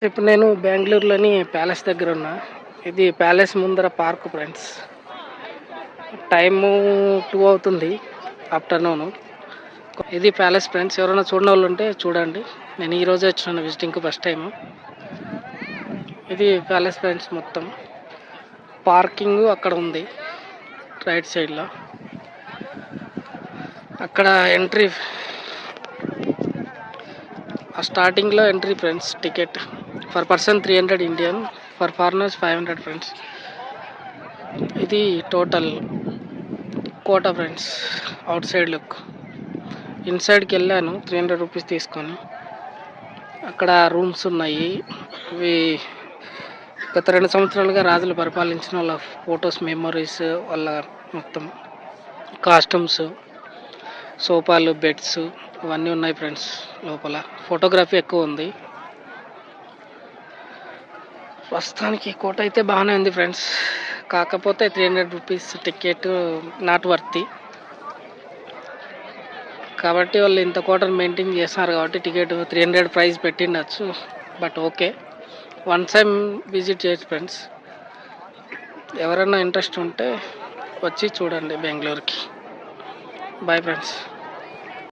ఇప్పుడు నేను బెంగళూరులోని ప్యాలెస్ దగ్గర ఉన్నా. ఇది ప్యాలెస్ ముందర పార్క్ ఫ్రెండ్స్. టైము 2 అవుతుంది ఆఫ్టర్నూన్. ఇది ప్యాలెస్ ఫ్రెండ్స్. ఎవరైనా చూడని వాళ్ళు ఉంటే చూడండి. నేను ఈరోజే వచ్చినాను విజిటింగ్కి ఫస్ట్ టైము. ఇది ప్యాలెస్ ఫ్రెండ్స్. మొత్తం పార్కింగ్ అక్కడ ఉంది రైట్ సైడ్లో. అక్కడ ఎంట్రీ స్టార్టింగ్లో entry friends. Ticket for person 300 Indian, for foreigners 500 friends. ఇది టోటల్ కోట ఫ్రెండ్స్. Outside look. ఇన్సైడ్కి వెళ్ళాను 300 రూపీస్ తీసుకొని. అక్కడ రూమ్స్ ఉన్నాయి. ఇవి గత 2 సంవత్సరాలుగా రాజులు పరిపాలించిన వాళ్ళ ఫొటోస్, మెమరీస్, వాళ్ళ మొత్తం కాస్ట్యూమ్స్, సోఫాలు, బెడ్స్ ఇవన్నీ ఉన్నాయి ఫ్రెండ్స్. లోపల ఫోటోగ్రఫీ ఎక్కువ ఉంది. ప్రస్తుతానికి కోట అయితే బాగానే ఉంది ఫ్రెండ్స్. కాకపోతే 300 రూపీస్ టికెట్ నాట్ వర్తి. కాబట్టి వాళ్ళు ఇంత కోటను మెయింటైన్ చేస్తున్నారు కాబట్టి టికెట్ 300 ప్రైస్ పెట్టిండొచ్చు. But okay, one time visit చేయొచ్చు ఫ్రెండ్స్. ఎవరైనా ఇంట్రెస్ట్ ఉంటే వచ్చి చూడండి బెంగళూరుకి. Bye friends.